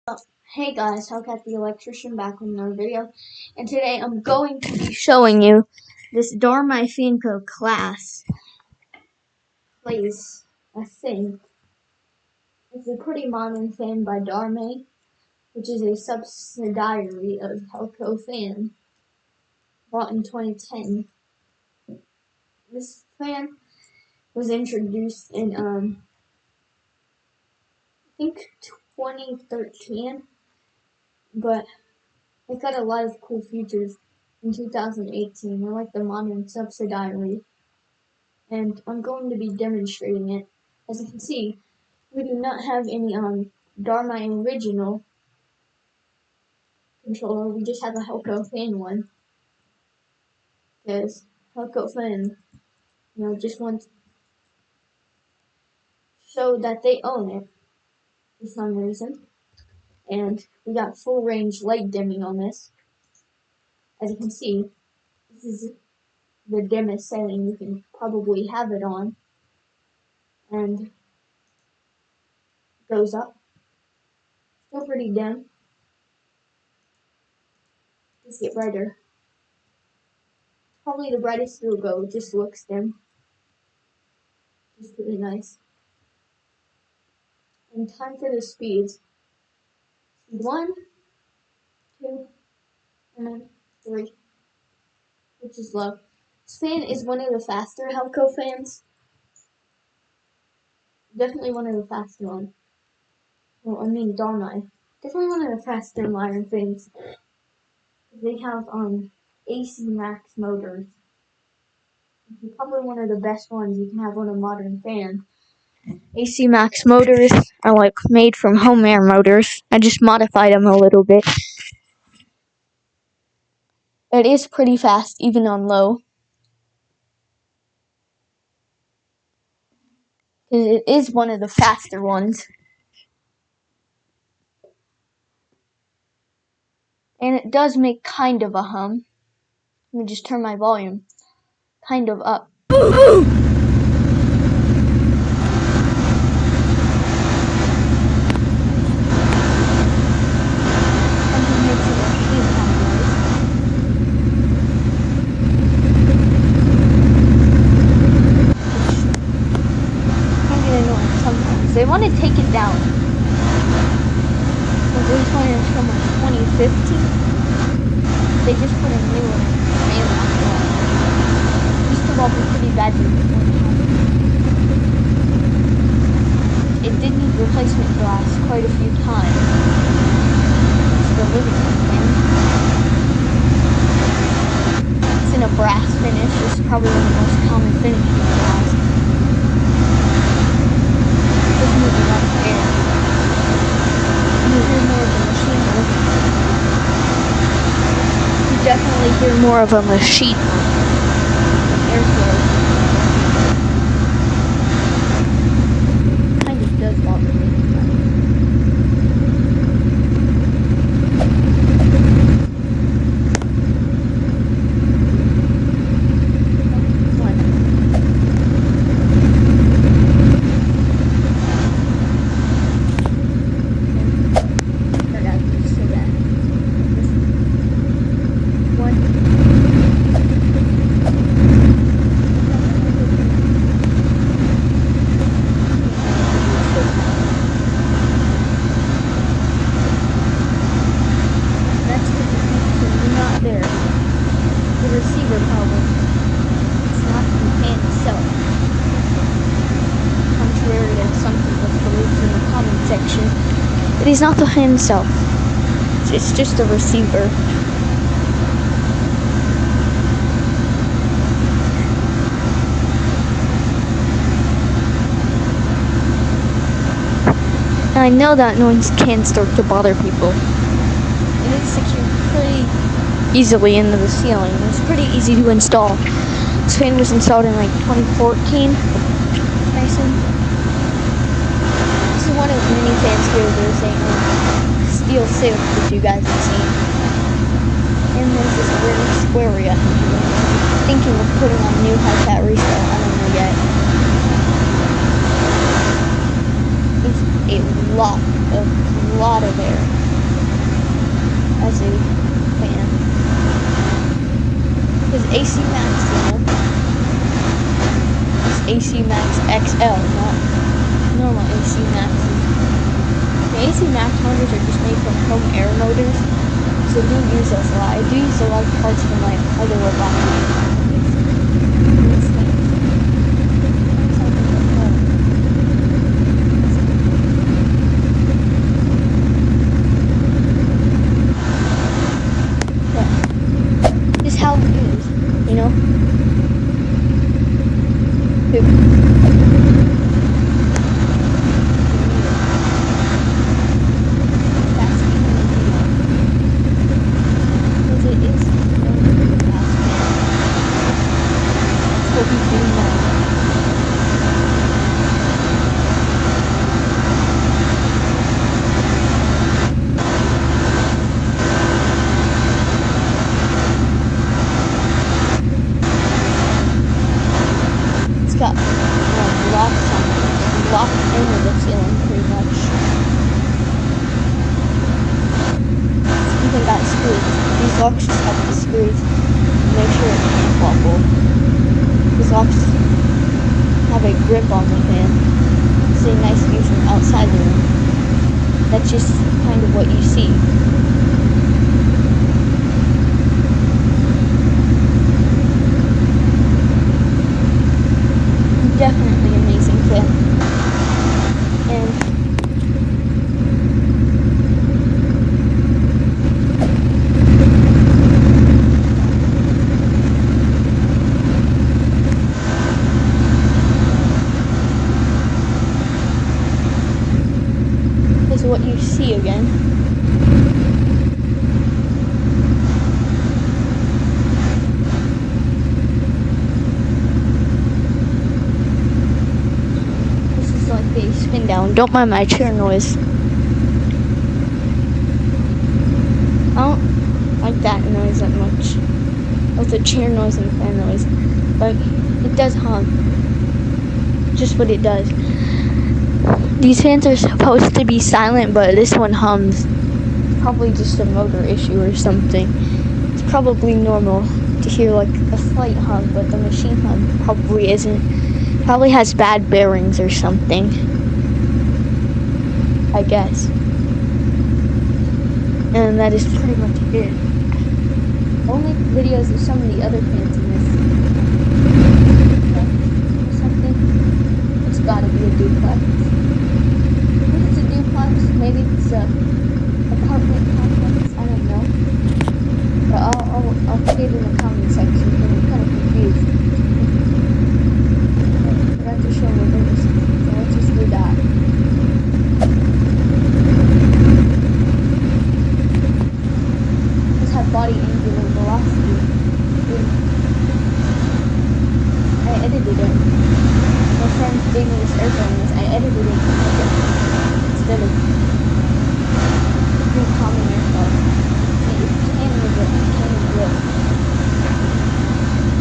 Hey guys, I got the electrician back with another video, and today I'm going to be showing you this Darmai fan code Clase. Please, I think it's a pretty modern fan by Darmai, which is a subsidiary of Helco Fan, bought in 2010. This fan was introduced in I think 2013, but it got a lot of cool features in 2018. I like the modern subsidiary, and I'm going to be demonstrating it. As you can see, we do not have any Darmai original controller. We just have a Helco Fan one, because Helco Fan, just wants to show that they own it for some reason. And we got full range light dimming on this. As you can see, this is the dimmest setting you can probably have it on, and it goes up. Still pretty dim. Let's get brighter. Probably the brightest it'll go. It just looks dim. Just really nice. And time for the speeds. Speed 1, 2, and then 3, which is low. This fan is one of the faster Helco fans. Definitely one of the faster ones. Well, I mean Darmai. Definitely one of the faster modern fans. They have AC max motors. It's probably one of the best ones you can have on a modern fan. AC max motors are like made from home air motors. I just modified them a little bit. It is pretty fast even on low. It is one of the faster ones. And it does make kind of a hum. Let me just turn my volume kind of up. They want to take it down. This one is from 2015. They just put a new name on it. Used to all be pretty bad before. It did need replacement glass quite a few times. It's the living room fan. It's in a brass finish. It's probably one of the most common finishes it has. Moving out of air. You hear more of a machine noise. You definitely hear more of a machine airflow. Kind of does bother me. Receiver power. It's not the fan itself. Contrary to something that's believed in the comment section, it is not the fan itself. It's just a receiver. And I know that noise can start to bother people. It is secured pretty easily into the ceiling. It's pretty easy to install. This fan was installed in like 2014. This is one of the mini fans here. There's a steel silk, which you guys have seen. And there's this weird square yet. I'm thinking of putting on new high-fat resale. I don't know yet. a lot of air as a fan. Because AC Max, is AC Max XL, not normal AC Maxes. The AC Max motors are just made from home air motors, so do use those a lot. I do use a lot of parts from my other robot. How it is, you know? That's because it is fast. That's what we do now. Got locks on it, locked into the ceiling pretty much. It's even got screws. These locks just have the screws to make sure it can't wobble. These locks have a grip on the fan. It's a nice view from outside the room. That's just kind of what you see. Definitely amazing fan. And this is what you see again. They spin down. Don't mind my chair noise. I don't like that noise that much. Both the chair noise and the fan noise. But it does hum. Just what it does. These fans are supposed to be silent, but this one hums. It's probably just a motor issue or something. It's probably normal to hear like a slight hum, but the machine hum probably isn't. Probably has bad bearings or something, I guess. And that is pretty much it. Only videos of some of the other fans in this. Or something. It's gotta be a duplex. Maybe it's a duplex, maybe it's a apartment complex, I don't know. But I'll put it in the comment section because I'm kind of confused. To show reverse, so let's just do that. Just have body angular velocity. I edited it. My friend gave me this airplane. I edited it instead of doing common airplane. See, if you can move it, you can move it.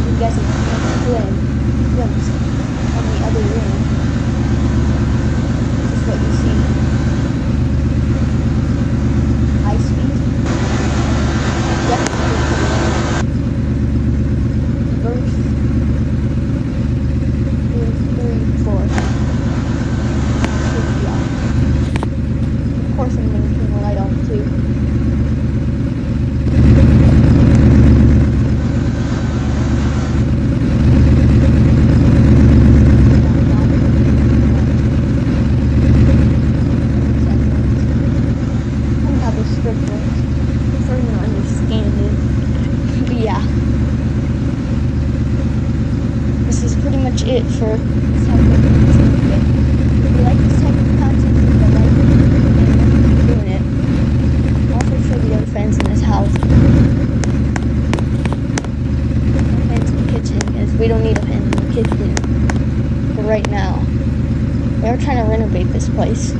You guys can glimpse on the other room. This is what you see. High speed. Definitely reverse. 2, 3, 4. Should be on. Of course I'm going to turn the light on too. It for this type of content. If you like this type of content, leave a like and keep doing it. Also show the other friends in this house. No fans in the kitchen, because we don't need a fan in the kitchen for right now. We are trying to renovate this place.